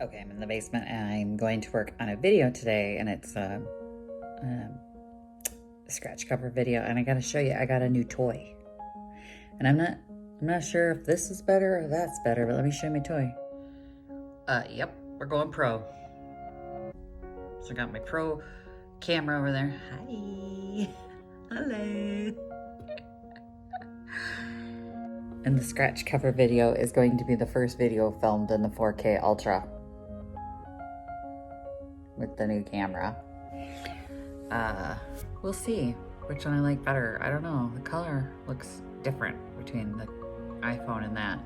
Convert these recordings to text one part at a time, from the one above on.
Okay, I'm in the basement and I'm going to work on a video today, and it's a scratch cover video, and I gotta show you, I got a new toy. And I'm not sure if this is better or that's better, but let me show you my toy. Yep, we're going pro. So I got my pro camera over there. Hi. Hello. And the scratch cover video is going to be the first video filmed in the 4K Ultra with the new camera. We'll see which one I like better. I don't know. The color looks different between the iPhone and that.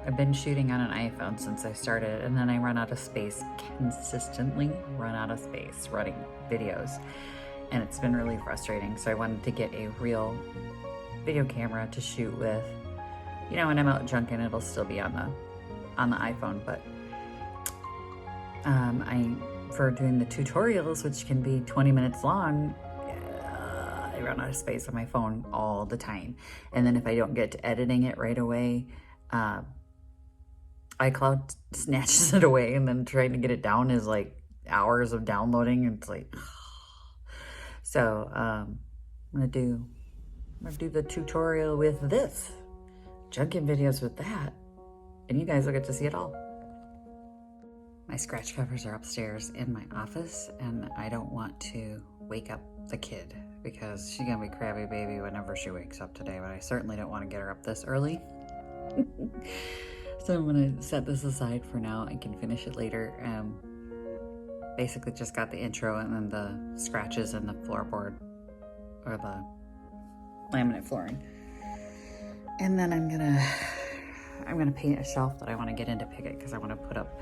I've been shooting on an iPhone since I started, and then I run out of space, consistently run out of space running videos. And it's been really frustrating. So I wanted to get a real video camera to shoot with. You know, when I'm out Junkin, it'll still be on the iPhone, but for doing the tutorials, which can be 20 minutes long, I run out of space on my phone all the time. And then if I don't get to editing it right away, iCloud snatches it away, and then trying to get it down is like hours of downloading. It's like, so I'm gonna do the tutorial with this, Junkin videos with that, and you guys will get to see it all. My scratch covers are upstairs in my office, and I don't want to wake up the kid because she's gonna be crabby baby whenever she wakes up today, but I certainly don't want to get her up this early. So I'm gonna set this aside for now and can finish it later. Basically just got the intro and then the scratches and the floorboard, or the laminate flooring. And then I'm gonna paint a shelf that I want to get into Picket, because I want to put up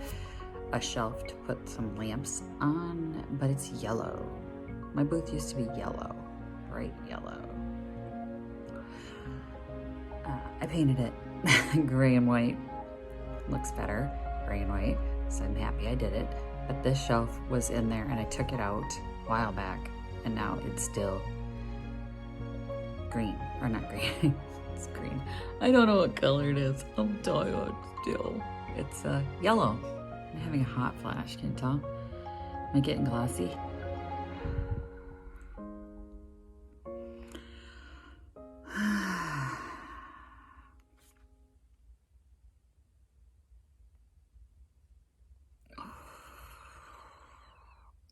a shelf to put some lamps on, but it's yellow. My booth used to be yellow, bright yellow. I painted it gray and white. Looks better, gray and white, so I'm happy I did it. But this shelf was in there and I took it out a while back, and now it's still green, or not green, it's green. I don't know what color it is, I'm tired still. It's yellow. I'm having a hot flash, can you tell? Am I getting glossy?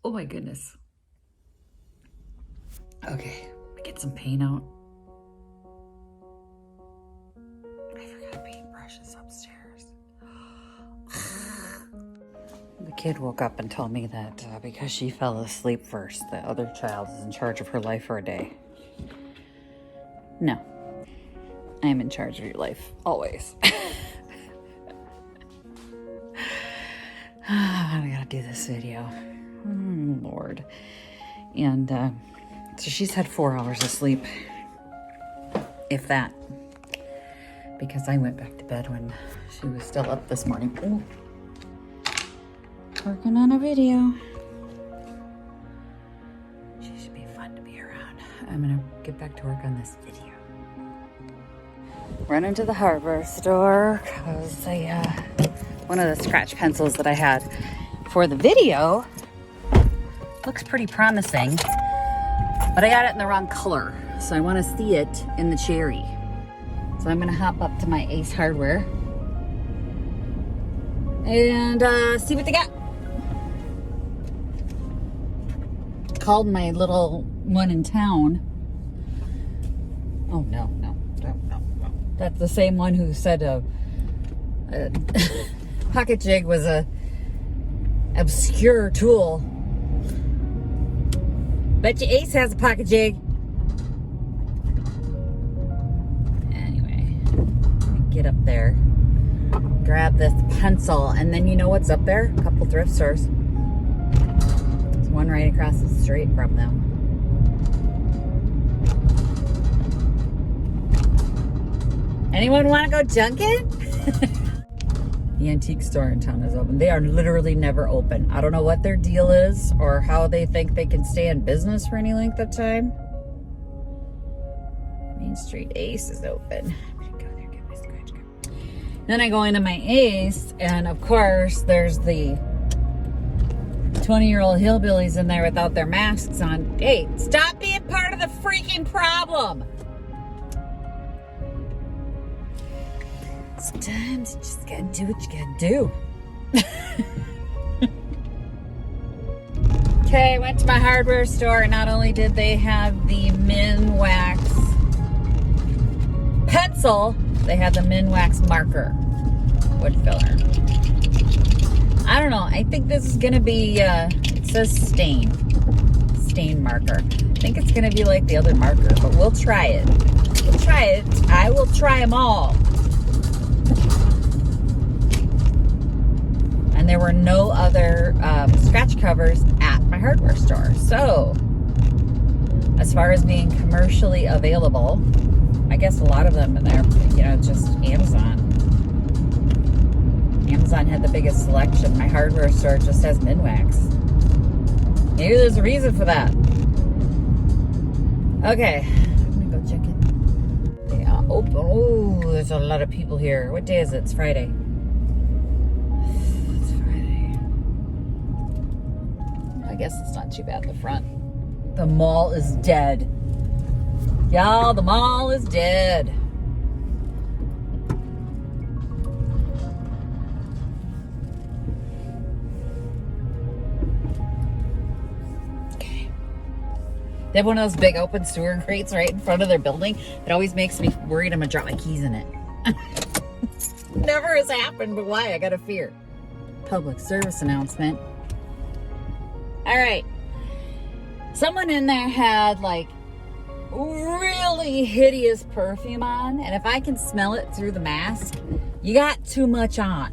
Oh my goodness. Okay, get some paint out. I forgot paintbrushes upstairs. The kid woke up and told me that because she fell asleep first, the other child is in charge of her life for a day. No, I am in charge of your life, always. I gotta do this video. Lord. And so she's had 4 hours of sleep, if that, because I went back to bed when she was still up this morning. Ooh. Working on a video. She should be fun to be around. I'm gonna get back to work on this video. Run into the hardware store because one of the scratch pencils that I had for the video looks pretty promising, but I got it in the wrong color, so I want to see it in the cherry. So I'm gonna hop up to my Ace Hardware and see what they got. Called my little one in town. Oh no. That's the same one who said pocket jig was a obscure tool. Bet you Ace has a pocket jig. Anyway, get up there, grab this pencil, and then you know what's up there? A couple thrift stores. There's one right across the street from them. Anyone want to go Junkin? The antique store in town is open. They are literally never open. I don't know what their deal is or how they think they can stay in business for any length of time. Main Street Ace is open. I'm gonna go there and get my scratch card. Then I go into my Ace, and of course, there's the 20-year-old hillbillies in there without their masks on. Hey, stop being part of the freaking problem. Sometimes you just gotta do what you gotta do. Okay, I went to my hardware store, and not only did they have the Min-Wax pencil, they had the Min-Wax marker wood filler. I don't know. I think this is going to be, it says stain marker. I think it's going to be like the other marker, but we'll try it. We'll try it. I will try them all. And there were no other scratch covers at my hardware store. So, as far as being commercially available, I guess a lot of them in there, you know, just Amazon. Amazon had the biggest selection. My hardware store just has Min-Wax. Maybe there's a reason for that. Okay, I'm gonna go check it. They are open. Oh, there's a lot of people here. What day is it? It's Friday. It's Friday. I guess it's not too bad at the front. The mall is dead. Y'all, the mall is dead. They have one of those big open sewer grates right in front of their building. It always makes me worried I'm gonna drop my keys in it. Never has happened, but why? I got a fear. Public service announcement. All right. Someone in there had like really hideous perfume on, and if I can smell it through the mask, you got too much on.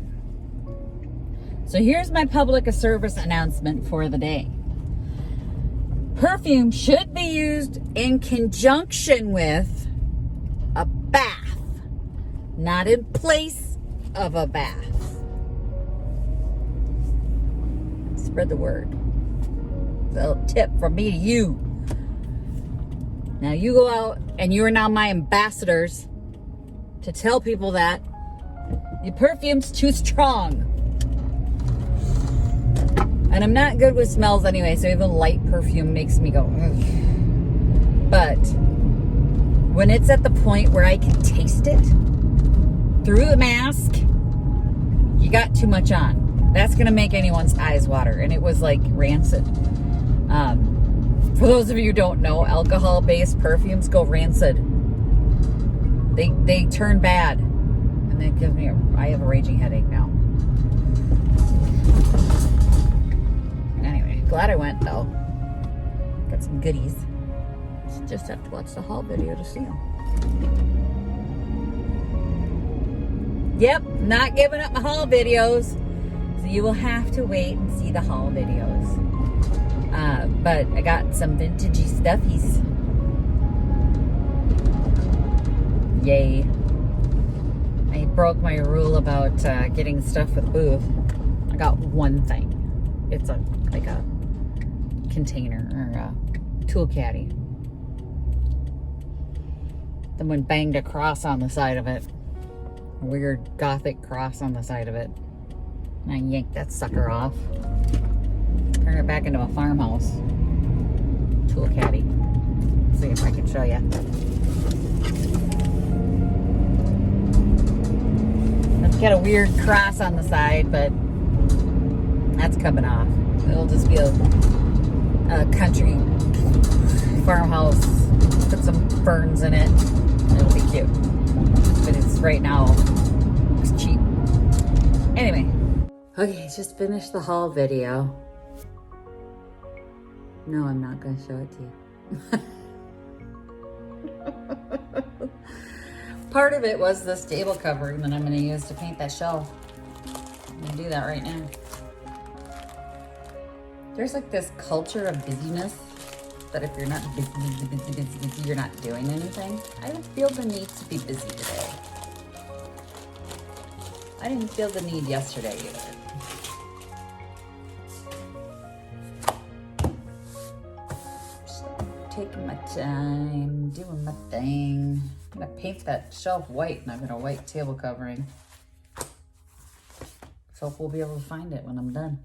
So here's my public service announcement for the day. Perfume should be used in conjunction with a bath, not in place of a bath. Spread the word. A little tip from me to you. Now you go out and you are now my ambassadors to tell people that your perfume's too strong. And I'm not good with smells anyway, so even light perfume makes me go, ugh. But when it's at the point where I can taste it through the mask, you got too much on. That's going to make anyone's eyes water. And it was like rancid. For those of you who don't know, alcohol-based perfumes go rancid. They turn bad. And that gives me I have a raging headache now. Glad I went though. Got some goodies. Just have to watch the haul video to see them. Yep, not giving up my haul videos. So you will have to wait and see the haul videos. But I got some vintagey stuffies. Yay. I broke my rule about getting stuff with booth. I got one thing. It's like a container or a tool caddy. Then one banged a cross on the side of it. A weird gothic cross on the side of it. And I yanked that sucker off. Turned it back into a farmhouse. Tool caddy. Let's see if I can show you. It's got a weird cross on the side, but that's coming off. It'll just be a country farmhouse. Put some ferns in it. It'll be cute. But it's right now, it's cheap. Anyway. Okay, just finished the haul video. No, I'm not going to show it to you. Part of it was this table covering that I'm going to use to paint that shelf. I'm going to do that right now. There's like this culture of busyness that if you're not busy, you're not doing anything. I don't feel the need to be busy today. I didn't feel the need yesterday either. Just taking my time, doing my thing. I'm gonna paint that shelf white and I'm gonna white table covering. hope we'll be able to find it when I'm done.